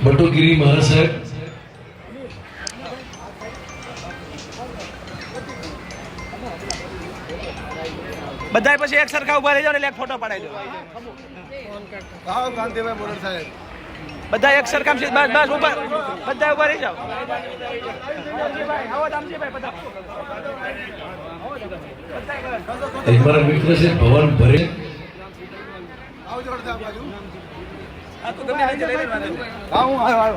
બટુગીરી મહાસાહેબ બધા પછી એક સરખા ઉભા રહી જાવ એટલે એક ફોટો પડાવી દો. કાંતિભાઈ બોરડ સાહેબ બધા એક સરખા બસ બસ ઉભા બધા ઉભા રહી જાવ. એક મારા મિત્ર છે ભવન ભરે આવજો અડધા બાજુ આ તો ગમે તે લઈ લેવાનું. હું આવ્યો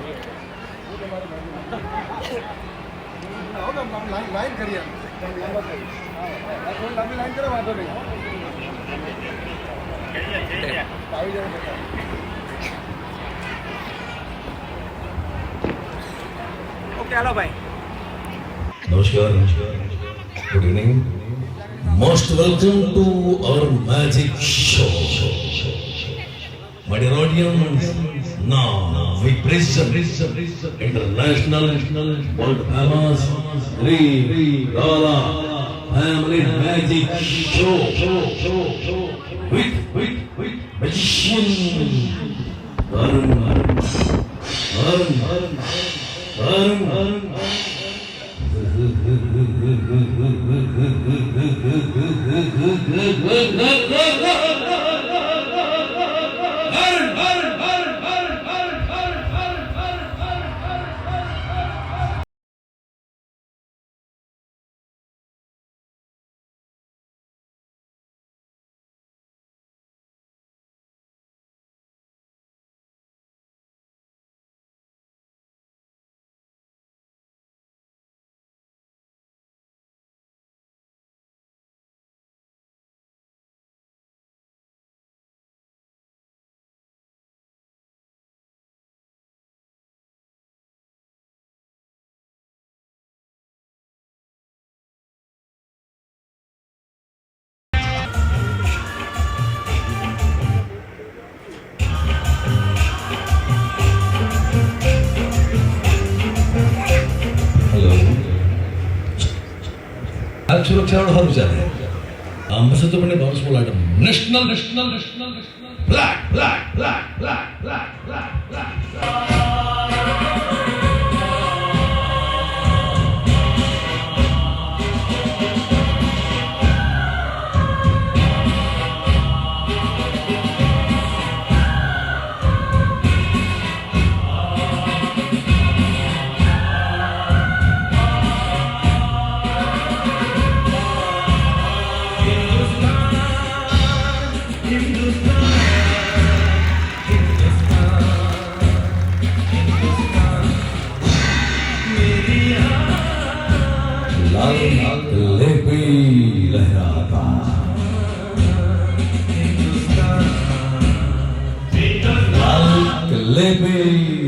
લાઈન કરીએ લાંબી લાઈન કરો વાંધો નહીં આવી જાવ ઓકે હાલો ભાઈ. નમસ્કાર good evening most welcome to our magic show my dear audience now we present international world famous Gala family magic show with magician Arun સુરક્ષાવાળો સારું ચાલે આમ બસ તો મને બાઉન્સ બોલ આઈટમ નેશનલ બ્લેક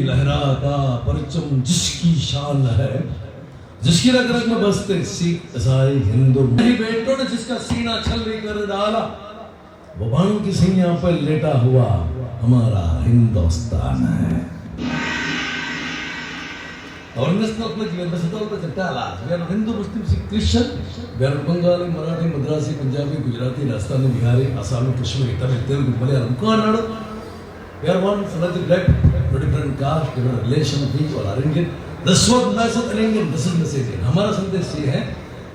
लहराता परचम जिसकी शान है जिसकी रग रग में बसते सिख ईसाई हिंदू बेटों ने जिसका सीना छल्ली कर डाला वो बाणों की सैया पर लेटा हुआ हमारा हिंदुस्तान है और हिंदू मुस्लिम Sikh Christian Bengali Marathi Madrasi Punjabi Gujarati Rajasthani Bihari Asami Kashmiri Tamil Telugu Malayalam Kannada We are one from the black, no different caste, different relation of each or are Indian. This is what matters an Indian. This is message. हमारा संदेश ये है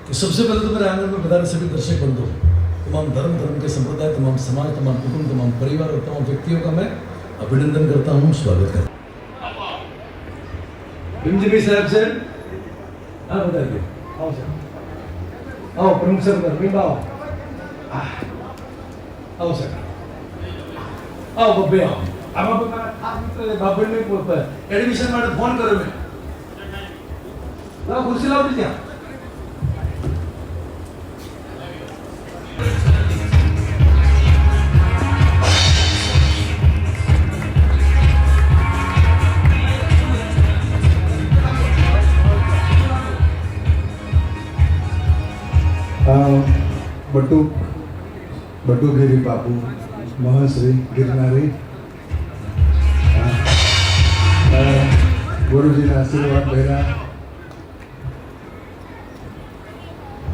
कि सबसे पहले तो मेरे आंगन में बता रहे सभी दर्शक बंधु, तमाम धर्म के संप्रदाय, तमाम समाज, तमाम कुटुंब, तमाम परिवार और तमाम व्यक्तियों का मैं अभिनंदन करता हूँ, स्वागत करता हूँ। बिमजी साहब से हाँ बताइए। आओ सर। आओ प्रमुख सर बिम्बा आओ सर। आओ बब्बे आओ अब बाबर में बोलता है एडमिशन માટે ફોન કર્યો મેં લાવ ખુરશી લાવ દીધી બટુગીરી બાપુ મહાશ્રી ગિરનારી ગુરુજીના આશીર્વાદ પહેલા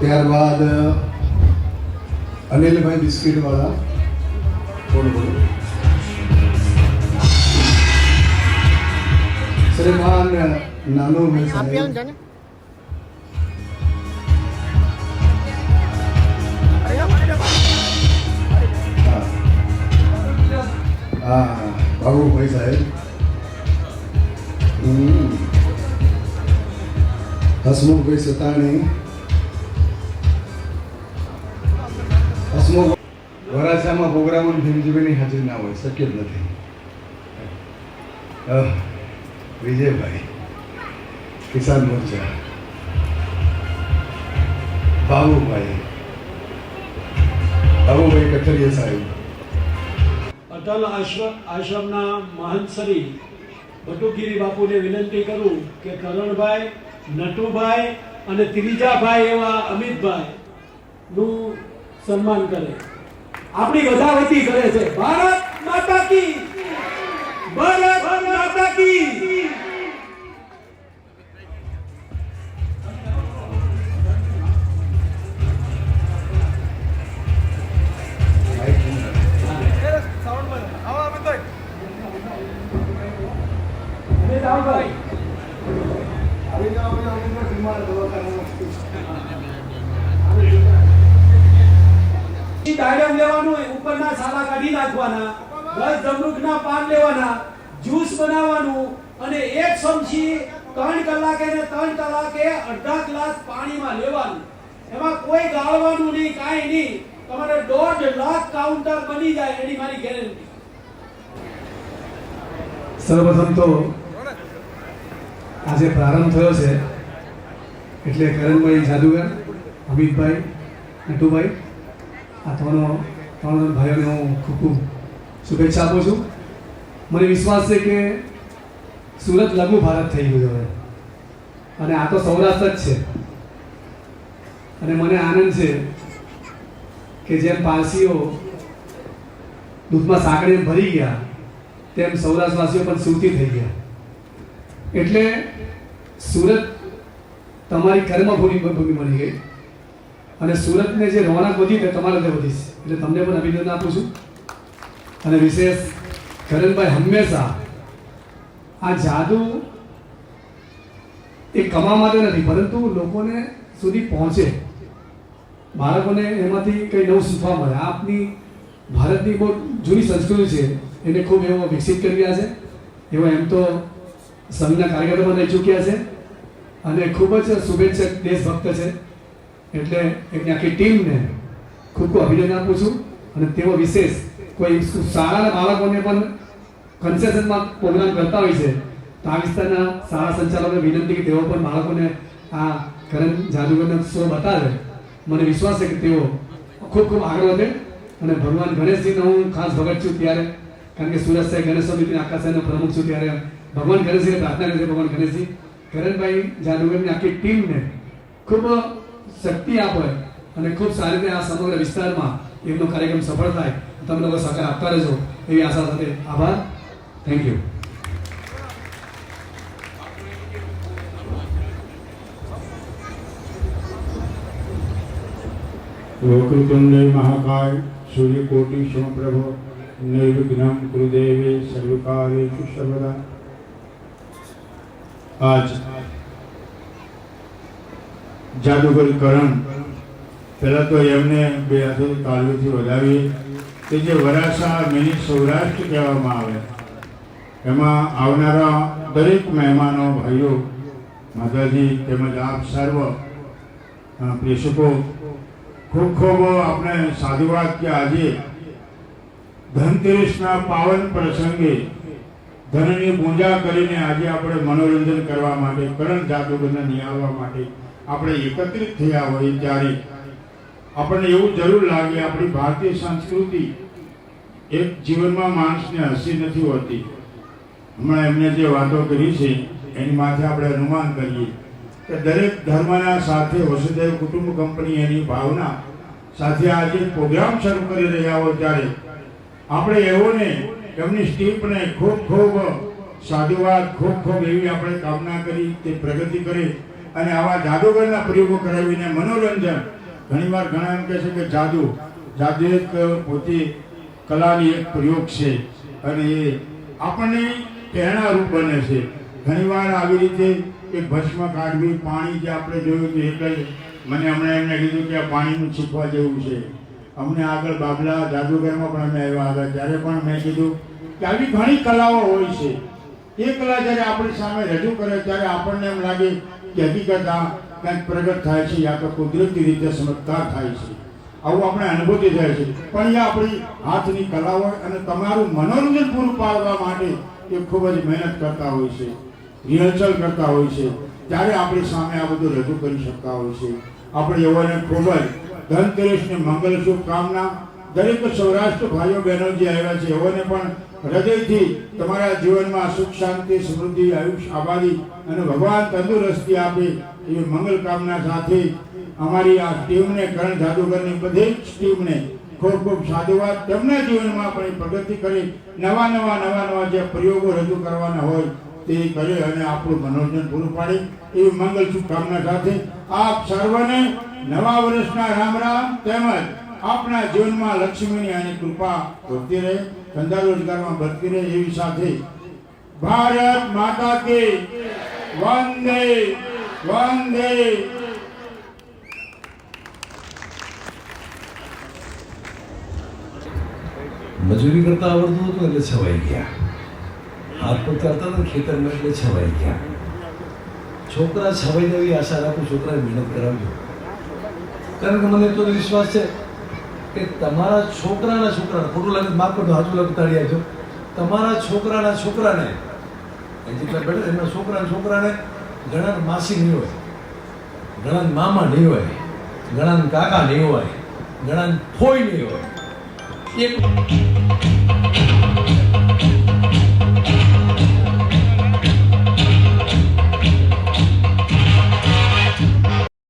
ત્યારબાદ અનિલભાઈ બિસ્કીટવાળા બોલો શ્રીમાન નાનુભાઈ સાહેબ, હા બાબુભાઈ સાહેબ, હસમુખભાઈ સતાણી, હસમુખ વરાછામાં પ્રોગ્રામમાં ભીમજીભાઈની હાજરી ના હોય, શક્ય જ નથી. વિજયભાઈ કિસાન મોરચા, બાબુભાઈ કથરિયા સાહેબ, અટલ આશ્રમના મહંત શ્રી બટુગીરી બાપુને વિનંતી કરું કે કરણભાઈ, નટુભાઈ અને ત્રીજાભાઈ એવા અમિતભાઈ નું સન્માન કરે. આપણી બધા વતી કરે છે. ભારત માતા કી, ભારત માતા કી. દાડમ લેવાનું, ઉપરના સાલા કાઢી નાખવાના, 10 જમરૂખના પાન લેવાના, જ્યુસ બનાવવાનું અને એક ચમચી 3 કલાકે ને 3 કલાકે અડધા ગ્લાસ પાણીમાં લેવાનું. એમાં કોઈ ગાળવાનું નહીં, કાંઈ નહીં. તમારે 1.5 લાખ કાઉન્ટર બની જાય, એની મારી ગેરંટી. સર્વપ્રથમ તો આજે પ્રારંભ થયો છે એટલે કરણભાઈ જાદુગર, અમિતભાઈ, નટુભાઈ, આ ત્રણ ભાઈઓને હું ખૂબ ખૂબ શુભેચ્છા આપું છું. મને વિશ્વાસ છે કે સુરત લઘુ ભારત થઈ ગયું હવે, અને આ તો સૌરાષ્ટ્ર જ છે. અને મને આનંદ છે કે જેમ પારસીઓ દૂધમાં સાંકળીને ભરી ગયા તેમ સૌરાષ્ટ્રવાસીઓ પણ સુરતી થઈ ગયા. એટલે સુરત તમારી કર્મભૂમિ બની ગઈ અને સુરતને જે રોનક વધી તે તમારે તે વધી છે. એટલે તમને પણ અભિનંદન આપું છું. અને વિશેષ કરણભાઈ હંમેશા આ જાદુ એ કમાવા માટે નથી, પરંતુ લોકોને સુધી પહોંચે, બાળકોને એમાંથી કંઈ નવું શીખવા મળે. આપની ભારતની બહુ જૂની સંસ્કૃતિ છે, એને ખૂબ એવો વિકસિત કરી રહ્યા છે. એવો એમ તો સંઘના કાર્યકરો પણ રહી ચૂક્યા છે અને ખૂબ જ શુભેચ્છક દેશભક્ત છે. એટલે એમની આખી ટીમને ખૂબ ખૂબ અભિનંદન આપું છું. અને તેઓ વિશેષ કોઈ શાળાના બાળકોને પણ કન્સેશનમાં પ્રોગ્રામ કરતા હોય છે, તો આ વિસ્તારના શાળા સંચાલકોને વિનંતી કે તેઓ પણ બાળકોને આ કરણ જાદુગરનો શો બતાવે. મને વિશ્વાસ છે કે તેઓ ખૂબ ખૂબ આગળ વધે. અને ભગવાન ગણેશજીનો હું ખાસ ભગત છું ત્યારે, કારણ કે સુરત સાહેબ ગણેશ સમિતિના આખા સાહેબનો પ્રમુખ છું, ત્યારે ભગવાન ગણેશજીને પ્રાર્થના કરી છે, ભગવાન ગણેશજી કરણભાઈ જાદુગરની આખી ટીમને ખૂબ શક્તિ આપે અને ખૂબ સારી રીતે આ સમગ્ર વિસ્તારમાં એમનો કાર્યક્રમ સફળ થાય. તમે લોકો સહકાર આપતા રહેજો એવી આશા સાથે આભાર. Thank you. વક્રતુંડે મહાકાય સૂર્યકોટિ સમપ્રભ નિર્વિઘ્નમ ગુરુદેવે સર્વકાર્યેષુ સર્વદા. આજ જાદુગર કરણ, પહેલાં તો એમને બે હાથોથી તાળીઓથી વધાવીએ કે જે વરાછા મિની સૌરાષ્ટ્ર કહેવામાં આવે, એમાં આવનારા દરેક મહેમાનો, ભાઈઓ, માતાજી તેમજ આપ સર્વ પ્રેક્ષકો ખૂબ ખૂબ આપણે સાધુવાદ કે આજે ધનતેરસના પાવન પ્રસંગે ધનની પૂજા કરીને આજે આપણે મનોરંજન કરવા માટે, કરણ જાદુગરને નિહાળવા માટે આપણે એકત્રિત થયા હોય ત્યારે આપણને એવું જરૂર લાગે આપણી ભારતીય સંસ્કૃતિ એક જીવનમાં માણસને હસી નથી હોતી. હમણાં એમને જે વાતો કરી છે એની માથે આપણે અનુમાન કરીએ કે દરેક ધર્મના સાથે વસુધૈવ કુટુંબ કંપની એની ભાવના સાથે આજે પ્રોગ્રામ શરૂ કરી રહ્યા હોય ત્યારે આપણે એવોને એમની સ્ટીપને ખૂબ ખૂબ સાધુવાદ, ખૂબ ખૂબ એવી આપણે કામના કરી તે પ્રગતિ કરે અને આવા જાદુગરના પ્રયોગો કરાવીને મનોરંજન. ઘણીવાર ઘણા એમ કહે છે કે જાદુ એક પોતે કલાની એક પ્રયોગ છે અને એ આપણને પ્રેરણારૂપ બને છે. ઘણીવાર આવી રીતે એક ભસ્મ કાઢવી, પાણી જે આપણે જોયું હતું એટલે જ મને હમણાં એમને કીધું કે આ પાણીનું શીખવા જેવું છે. અમને આગળ બાબલા જાદુગરમાં પણ અમે આવ્યા હતા ત્યારે પણ મેં કીધું કે આવી ઘણી કલાઓ હોય છે. એ કલા જ્યારે આપણી સામે રજૂ કરે ત્યારે આપણને એમ લાગે કે હકીકત આ કંઈક પ્રગટ થાય છે, યા તો કુદરતી રીતે ચમત્કાર થાય છે, આવું આપણે અનુભૂતિ થાય છે. પણ એ આપણી હાથની કલા હોય અને તમારું મનોરંજન પૂરું પાડવા માટે એ ખૂબ જ મહેનત કરતા હોય છે, રિહર્સલ કરતા હોય છે, ત્યારે આપણી સામે આ બધું રજૂ કરી શકતા હોય છે. આપણે એઓને ખૂબ જ ધનતેરસની મંગલ શુભકામના. દરેક સૌરાષ્ટ્ર ભાઈઓ બહેનો જે આવ્યા છે એઓને પણ હૃદયથી તમારા જીવનમાં સુખ શાંતિ સમૃદ્ધિ આયુષ્ય આબાદી અને ભગવાન તંદુરસ્તી આપે એવી મંગલ કામના સાથે અમારી આ ટીમને, કરણ જાદુગરની બધી જ ટીમને ખૂબ ખૂબ સાધુવાદ. તેમના જીવનમાં પણ પ્રગતિ કરી નવા જે પ્રયોગો રજૂ કરવાના હોય તે કરે અને આપણું મનોરંજન પૂરું પાડે એવી મંગલ શુભકામના સાથે આપ સર્વને નવા વર્ષના રામ રામ, તેમજ આપણા જીવનમાં લક્ષ્મીની અને કૃપા વધતી રહે, ધંધા રોજગારમાં વધતી રહે એવી સાથે ભારત માતા કી વંદે વંદે. મજૂરી કરતા આવડતું હતું એટલે છવાઈ ગયા, હાથ પગ કરતા હતા ખેતરમાં એટલે છવાઈ ગયા. છોકરા છવાઈ જવી આશા રાખું, છોકરાને મહેનત કરાવજો. કારણ કે મને એટલો વિશ્વાસ છે કે તમારા છોકરાને ખોટું લાગે માફ કરજો, સાચું લાગે તાળી આપજો. તમારા છોકરાને જેટલા બેઠા એમના છોકરાને ઘણા માસી નહીં હોય, ઘણા મામા નહીં હોય, ઘણા કાકા નહીં હોય, ઘણા ફોઈ નહીં હોય. એક